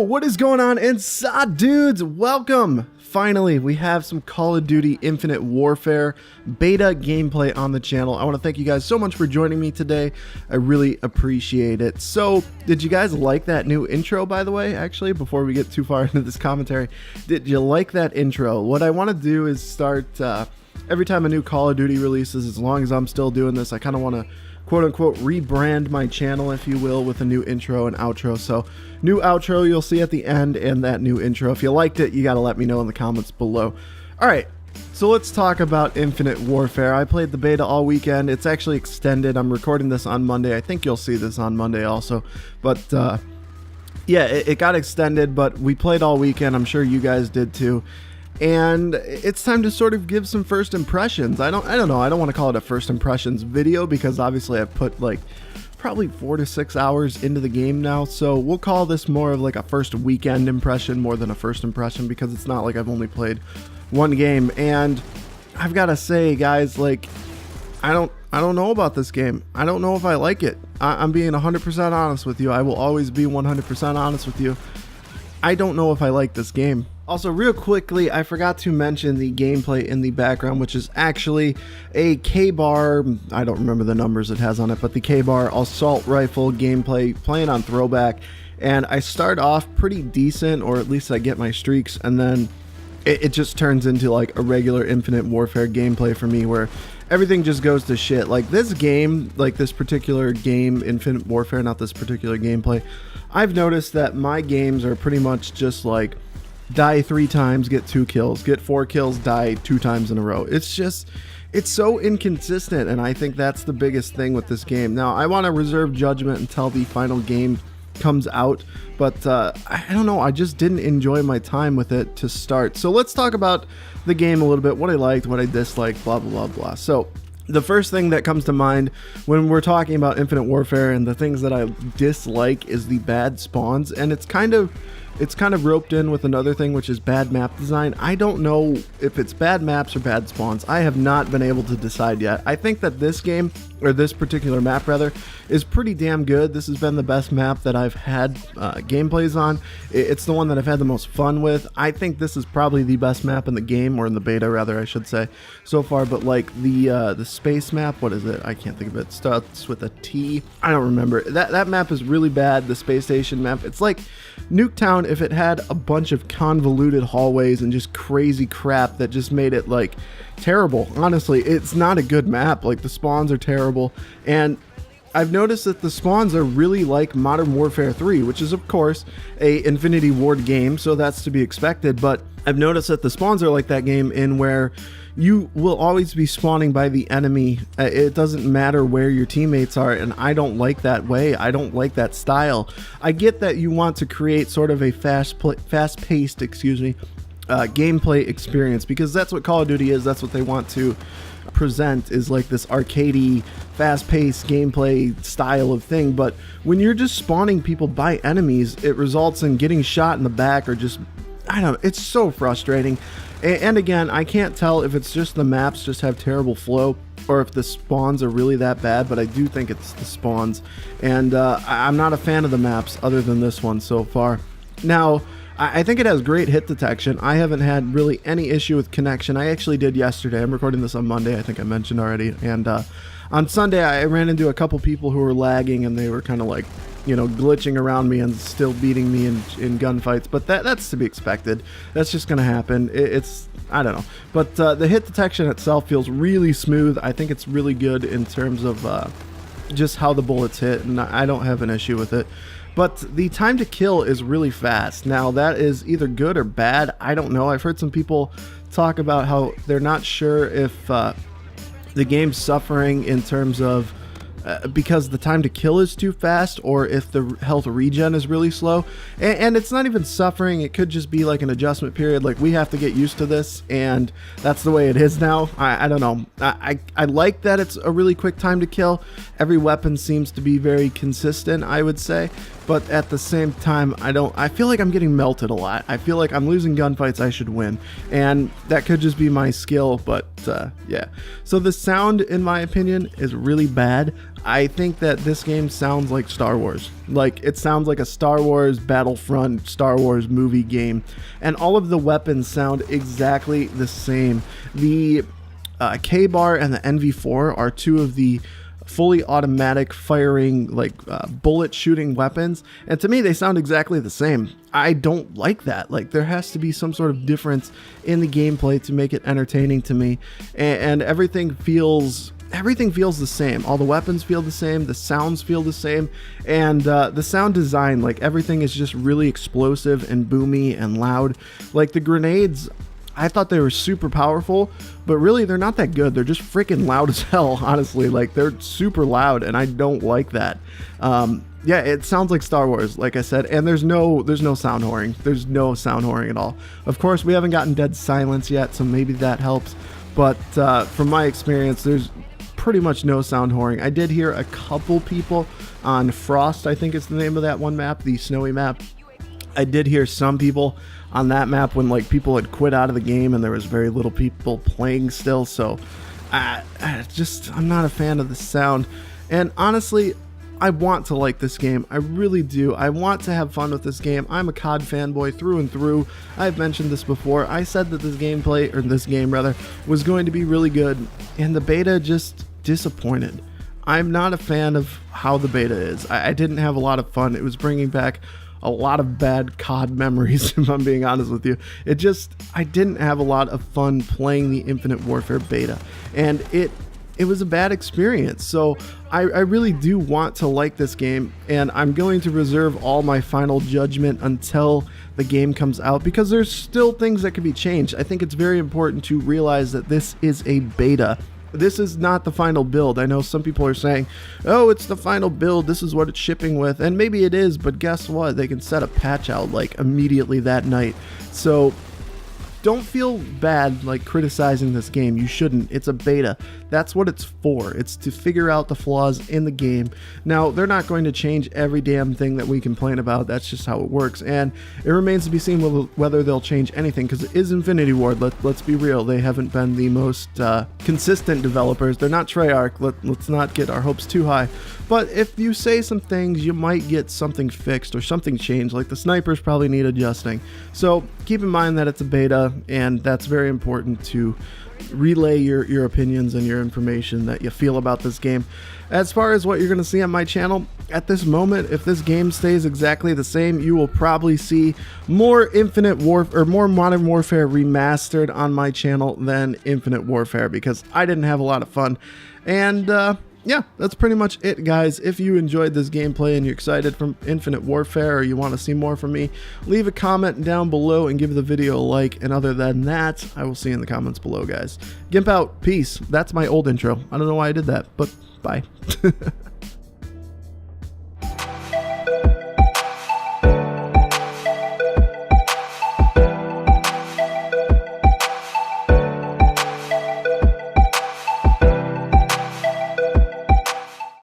what is going on inside, dudes? Welcome! Finally, we have some Call of Duty Infinite Warfare beta gameplay on the channel. I want to thank you guys so much for joining me today. I really appreciate it. So, did you guys like that new intro, by the way? Actually, before we get too far into this commentary, did you like that intro? What I want to do is start, every time a new Call of Duty releases, as long as I'm still doing this, I kind of want to quote-unquote rebrand my channel, if you will, with a new intro and outro. So new outro you'll see at the end, and that new intro. If you liked it, you got to let me know in the comments below. All right, so let's talk about Infinite Warfare. I played the beta all weekend. It's actually extended. I'm recording this on Monday. I think you'll see this on Monday also, but yeah, it got extended, but we played all weekend. I'm sure you guys did too. And it's time to sort of give some first impressions. I don't know. I don't want to call it a first impressions video because obviously I've put like probably 4 to 6 hours into the game now. So we'll call this more of like a first weekend impression more than a first impression, because it's not like I've only played one game. And I've got to say, guys, like I don't know about this game. I don't know if I like it. I'm being 100% honest with you. I will always be 100% honest with you. I don't know if I like this game. Also, real quickly, I forgot to mention the gameplay in the background, which is actually a Kbar, I don't remember the numbers it has on it, but the Kbar assault rifle gameplay playing on Throwback. And I start off pretty decent, or at least I get my streaks, and then it just turns into like a regular Infinite Warfare gameplay for me, where everything just goes to shit. Like this game, like this particular game, Infinite Warfare, not this particular gameplay, I've noticed that my games are pretty much just like die 3 times, get 2 kills, get 4 kills, die 2 times in a row. It's just, it's so inconsistent, and I think that's the biggest thing with this game. Now, I want to reserve judgment until the final game comes out, but I don't know, I just didn't enjoy my time with it to start. So let's talk about the game a little bit, what I liked, what I disliked, blah, blah, blah, blah. So the first thing that comes to mind when we're talking about Infinite Warfare and the things that I dislike is the bad spawns, and it's kind of roped in with another thing, which is bad map design. I don't know if it's bad maps or bad spawns. I have not been able to decide yet. I think that this game, or this particular map rather, is pretty damn good. This has been the best map that I've had gameplays on. It's the one that I've had the most fun with. I think this is probably the best map in the game, or in the beta rather, I should say, so far. But like the space map, what is it? I can't think of it. Starts with a T. I don't remember. That map is really bad. The space station map, it's like Nuketown if it had a bunch of convoluted hallways and just crazy crap that just made it like terrible. Honestly, it's not a good map. Like the spawns are terrible, and I've noticed that the spawns are really like Modern Warfare 3, which is of course a Infinity Ward game, so that's to be expected. But I've noticed that the spawns are like that game, in where you will always be spawning by the enemy. It doesn't matter where your teammates are, and I don't like that way. I don't like that style. I get that you want to create sort of a fast-paced, gameplay experience, because that's what Call of Duty is. That's what they want to present, is like this arcadey, fast-paced gameplay style of thing. But when you're just spawning people by enemies, it results in getting shot in the back, or just, I don't know, it's so frustrating. And again, I can't tell if it's just the maps just have terrible flow, or if the spawns are really that bad, but I do think it's the spawns. And I'm not a fan of the maps other than this one so far. Now, I think it has great hit detection. I haven't had really any issue with connection. I actually did yesterday. I'm recording this on Monday, I think I mentioned already. And on Sunday, I ran into a couple people who were lagging, and they were kind of like, you know, glitching around me and still beating me in gunfights. But that's to be expected. That's just going to happen. It's, I don't know. But the hit detection itself feels really smooth. I think it's really good in terms of just how the bullets hit, and I don't have an issue with it. But the time to kill is really fast. Now, that is either good or bad. I don't know. I've heard some people talk about how they're not sure if the game's suffering in terms of because the time to kill is too fast, or if the health regen is really slow. And it's not even suffering, it could just be like an adjustment period, like we have to get used to this, and that's the way it is now. I don't know. I like that it's a really quick time to kill. Every weapon seems to be very consistent, I would say, but at the same time, I feel like I'm getting melted a lot. I feel like I'm losing gunfights I should win, and that could just be my skill, but yeah. So the sound, in my opinion, is really bad. I think that this game sounds like Star Wars. Like, it sounds like a Star Wars Battlefront, Star Wars movie game. And all of the weapons sound exactly the same. The Kbar and the NV4 are two of the fully automatic firing, like bullet shooting weapons, and to me they sound exactly the same. I don't like that. Like, there has to be some sort of difference in the gameplay to make it entertaining to me, and everything feels the same. All the weapons feel the same, the sounds feel the same, and the sound design, like, everything is just really explosive and boomy and loud. Like, the grenades, I thought they were super powerful, but really they're not that good. They're just freaking loud as hell, honestly. Like, they're super loud, and I don't like that. Yeah, it sounds like Star Wars, like I said, and there's no sound whoring. There's no sound whoring at all. Of course, we haven't gotten dead silence yet, so maybe that helps. But from my experience, there's pretty much no sound whoring. I did hear a couple people on Frost, I think is the name of that one map, the snowy map. I did hear some people on that map when, like, people had quit out of the game and there was very little people playing still. So I'm not a fan of the sound. And honestly, I want to like this game. I really do. I want to have fun with this game. I'm a COD fanboy through and through. I've mentioned this before. I said that this game was going to be really good, and the beta just disappointed. I'm not a fan of how the beta is. I didn't have a lot of fun. It was bringing back a lot of bad COD memories, if I'm being honest with you. I didn't have a lot of fun playing the Infinite Warfare beta, and it was a bad experience. So I really do want to like this game, and I'm going to reserve all my final judgment until the game comes out, because there's still things that can be changed. I think it's very important to realize that this is a beta. This is not the final build. I know some people are saying, oh, it's the final build, this is what it's shipping with, and maybe it is, but guess what? They can set a patch out like immediately that night. So don't feel bad like criticizing this game. You shouldn't. It's a beta. That's what it's for. It's to figure out the flaws in the game. Now, they're not going to change every damn thing that we complain about. That's just how it works, and it remains to be seen whether they'll change anything, because it is Infinity Ward. Let's be real. They haven't been the most consistent developers. They're not Treyarch. Let's not get our hopes too high. But if you say some things, you might get something fixed or something changed. Like, the snipers probably need adjusting. So keep in mind that it's a beta, and that's very important to relay your opinions and your information that you feel about this game. As far as what you're going to see on my channel, at this moment, if this game stays exactly the same, you will probably see more more Modern Warfare remastered on my channel than Infinite Warfare, because I didn't have a lot of fun. And yeah, that's pretty much it, guys. If you enjoyed this gameplay and you're excited for Infinite Warfare, or you want to see more from me, leave a comment down below and give the video a like. And other than that, I will see you in the comments below, guys. Gimp out. Peace. That's my old intro. I don't know why I did that, but bye.